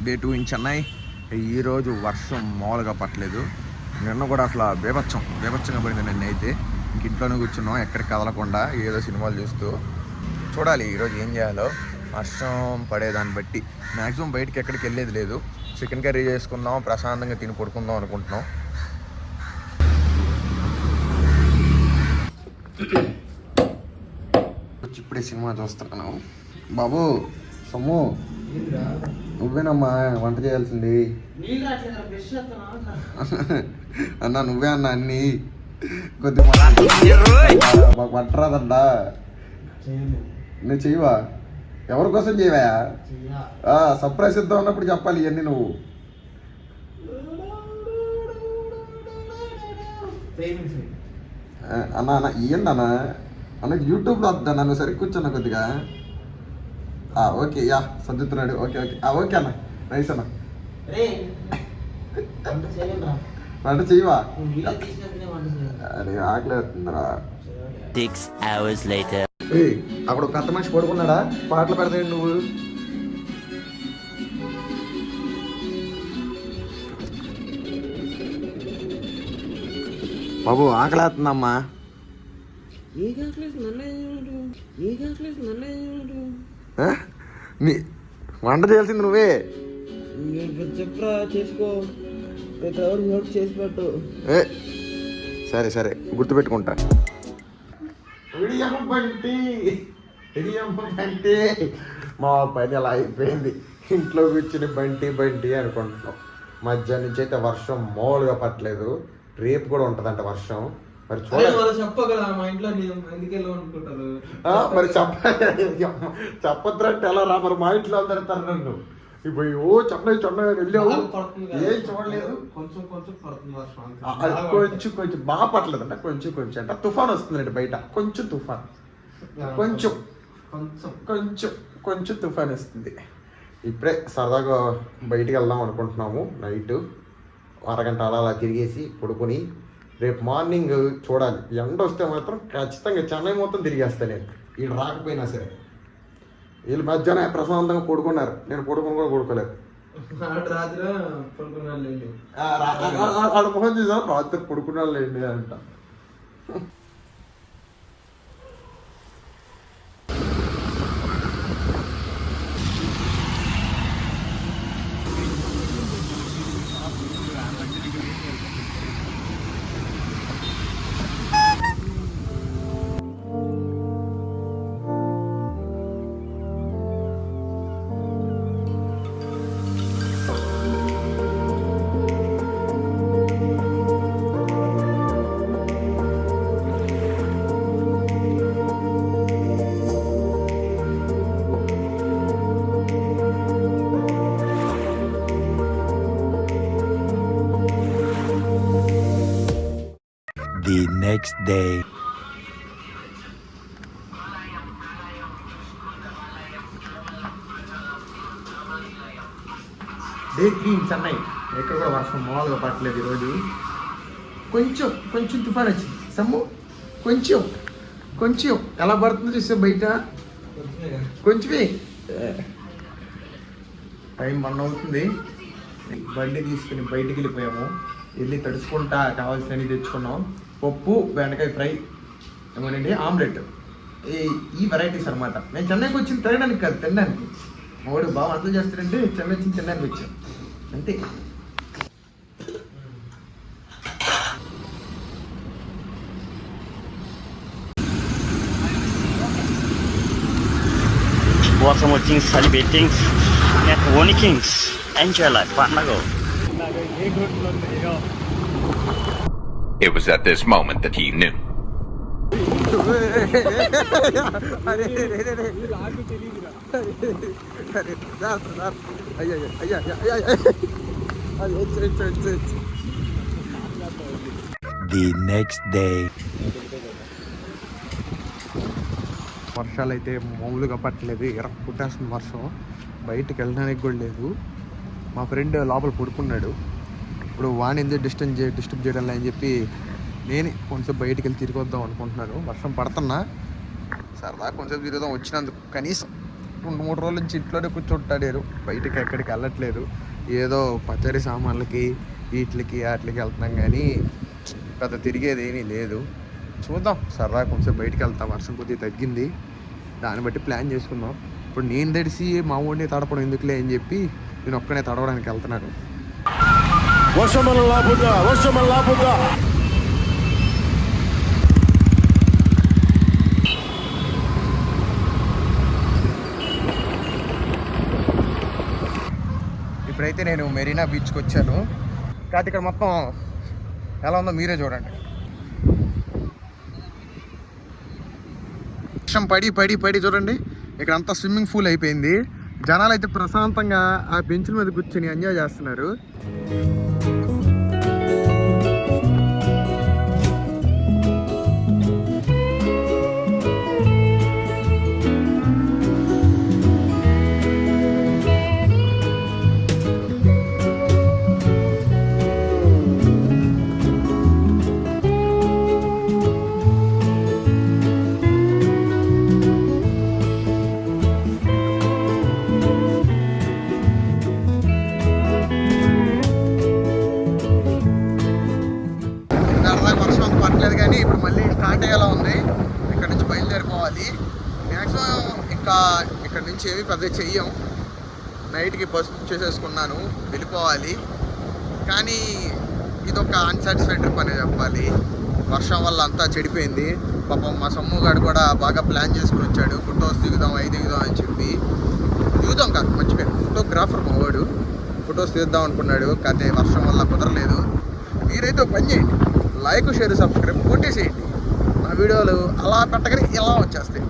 Day 2 in Chennai. ఈరోజు వర్షం మామూలుగా పట్టలేదు. నిన్న కూడా అసలు బేభత్సంగా పడింది. నిన్న అయితే ఇంట్లోనే కూర్చున్నాం, ఎక్కడికి కదలకుండా ఏదో సినిమాలు చూస్తూ. చూడాలి ఈరోజు ఏం చేయాలో. వర్షం పడేదాన్ని బట్టి మ్యాక్సిమం బయటికి ఎక్కడికి వెళ్ళేది లేదు. చికెన్ కర్రీ చేసుకుందాం, ప్రశాంతంగా తిని పడుకుందాం అనుకుంటున్నాం. ఇప్పుడే సినిమా చూస్తున్నాను. బాబు సొమ్ము, నువ్వేనమ్మా వంట చేయాల్సింది. అన్నా నువ్వే అన్నా అన్ని. కొద్దిగా వంట రాదండా. నువ్వు చెయ్యవా? ఎవరి కోసం చేయవా? సర్ప్రైజ్ ఇద్దాం అన్నప్పుడు చెప్పాలి ఇవన్నీ నువ్వు. అన్నా అన్న ఇవ్వండి అన్న. అన్నకి యూట్యూబ్లో వద్దా? నన్ను సరి కూర్చున్నా కొద్దిగా. ఓకే యా సర్దుతున్నాడు. ఓకే ఓకే ఓకే అన్న, నైస్ అన్న. వంట చెయ్యవా? అరే ఆకలి అవుతుందిరా. 6 hours later. అక్కడ ఒక పెద్ద మనిషి పడుకున్నాడా? పాటలు పెడతాడు నువ్వు. బాబు ఆకలి అవుతుందమ్మా. వంట చేయాల్సింది నువ్వే. చెప్పరా, చేసుకో, చేసి పెట్టు. సరే సరే గుర్తుపెట్టుకుంటా. మా పని అలా అయిపోయింది. ఇంట్లో కూర్చుని బంటి అనుకుంటున్నాం. మధ్యాహ్నం నుంచి అయితే వర్షం మామూలుగా పట్టలేదు. రేపు కూడా ఉంటదంట వర్షం. మరి చెప్పగల మా ఇంట్లో అనుకుంటారు. మరి చెప్పద్దంటే ఎలా రా? మరి మా ఇంట్లో తిడతారు నన్ను. ఇప్పుడు చెన్నై వెళ్ళావు, ఏం చూడలేదు. కొంచెం పడుతుంది వర్షం. కొంచెం బాగా పట్టలేదు అంట. కొంచెం అంటే తుఫాన్ వస్తుందండి బయట. కొంచెం తుఫాన్, కొంచెం తుఫాన్ వస్తుంది. ఇప్పుడే సరదాగా బయటికి వెళ్దాం అనుకుంటున్నాము. నైట్ అరగంట అలా తిరిగేసి పడుకొని రేపు మార్నింగ్ చూడాలి. ఎండ వస్తే మాత్రం ఖచ్చితంగా చెన్నై మొత్తం తిరిగేస్తాను నేను. వీళ్ళు రాకపోయినా సరే. వీళ్ళు మధ్యాహ్నం ప్రశాంతంగా పడుకున్నారు, నేను పడుకుని కూడా పడుకోలేదు. ఆడ మొహం చూసాను, రాత్రి పడుకున్నాను లేండి అంట. The next day. Day 3 Chennai. ఎక్కడ కూడా వర్షం మామూలుగా పట్టలేదు ఈరోజు. కొంచెం తుఫాన్ వచ్చింది. సమ్ము కొంచెం ఎలా పడుతుందో చూస్తే బయట. కొంచెమే టైం 1 అవుతుంది. బండి తీసుకుని బయటికి వెళ్ళిపోయాము. వెళ్ళి తడుచుకుంటా కావాల్సినవి తెచ్చుకున్నాం. పప్పు, బెండకాయ ఫ్రై, ఏమోనండి ఆమ్లెట్. ఈ వెరైటీస్ అనమాట. నేను చెన్నైకి వచ్చింది తినడానికి కాదు, తినడానికి. మా వాడు బాగా వంటలు చేస్తారంటే చెన్నై వచ్చి తినడానికి వచ్చాను అంతే. Welcome watching celebrating at Woni Kings. Enjoy life, Patnago. It was at this moment that he knew. The next day. వర్షాలు అయితే మామూలుగా పట్టలేదు. పుట్టేస్తుంది వర్షం. బయటకు వెళ్ళడానికి కూడా లేదు. మా ఫ్రెండ్ లోపల పడుకున్నాడు. ఇప్పుడు వాడిని ఎందుకు డిస్టర్బ్ చేయడం అని చెప్పి నేనే కొంచెం బయటికి వెళ్ళి తిరిగి వద్దాం అనుకుంటున్నాను. వర్షం పడుతున్నా సరదా కొంచెం తిరుగుదాం వచ్చినందుకు. కనీసం 2-3 రోజుల నుంచి ఇంట్లోనే కూర్చుంటాడారు, బయటకి ఎక్కడికి వెళ్ళట్లేదు. ఏదో పచ్చడి సామాన్లకి వీటికి వాటికి వెళ్తున్నాం కానీ పెద్ద తిరిగేది ఏమీ లేదు. చూద్దాం, సరదా కొంచెం బయటికి వెళ్తాం. వర్షం కొద్దిగా తగ్గింది, దాన్ని బట్టి ప్లాన్ చేసుకుందాం. ఇప్పుడు నేను తడిసి మా ఊడిని తడపడం ఎందుకులే అని చెప్పి నేను ఒక్కనే తడవడానికి వెళ్తున్నాను. ఇప్పుడైతే నేను మెరీనా బీచ్కి వచ్చాను. కాదు ఇక్కడ మొత్తం ఎలా ఉందో మీరే చూడండి. వర్షం పడి చూడండి, ఇక్కడ అంతా స్విమ్మింగ్ పూల్ అయిపోయింది. జనాలు అయితే ప్రశాంతంగా ఆ బెంచ్ల మీద కూర్చొని ఎంజాయ్ చేస్తున్నారు. పట్టలేదు కానీ ఇప్పుడు మళ్ళీ స్టార్ట్ అయ్యేలా ఉంది. ఇక్కడ నుంచి బయలుదేరిపోవాలి. మ్యాక్సిమం ఇంకా ఇక్కడ నుంచి ఏమి పెద్ద చెయ్యం. నైట్కి బస్ బుక్ చేసేసుకున్నాను, వెళ్ళిపోవాలి. కానీ ఇదొక అన్సాటిస్ఫాక్టరీ పని చెప్పాలి. వర్షం వల్ల అంతా చెడిపోయింది. పాపం మా సమ్ముగాడు కూడా బాగా ప్లాన్ చేసుకుని వచ్చాడు, ఫొటోస్ దిగుదాం అని చెప్పి. దిగుదాం కాదు, మర్చిపోయాను, ఫోటోగ్రాఫర్ మా వాడు. ఫొటోస్ తీద్దాం అనుకున్నాడు, కానీ వర్షం వల్ల కుదరలేదు. మీరైతే ఒక పని చేయండి, లైక్ షేర్ సబ్స్క్రైబ్ కొట్టేసేయండి. నా వీడియోలు అలా పెట్టగానే ఇలా వచ్చేస్తాయి.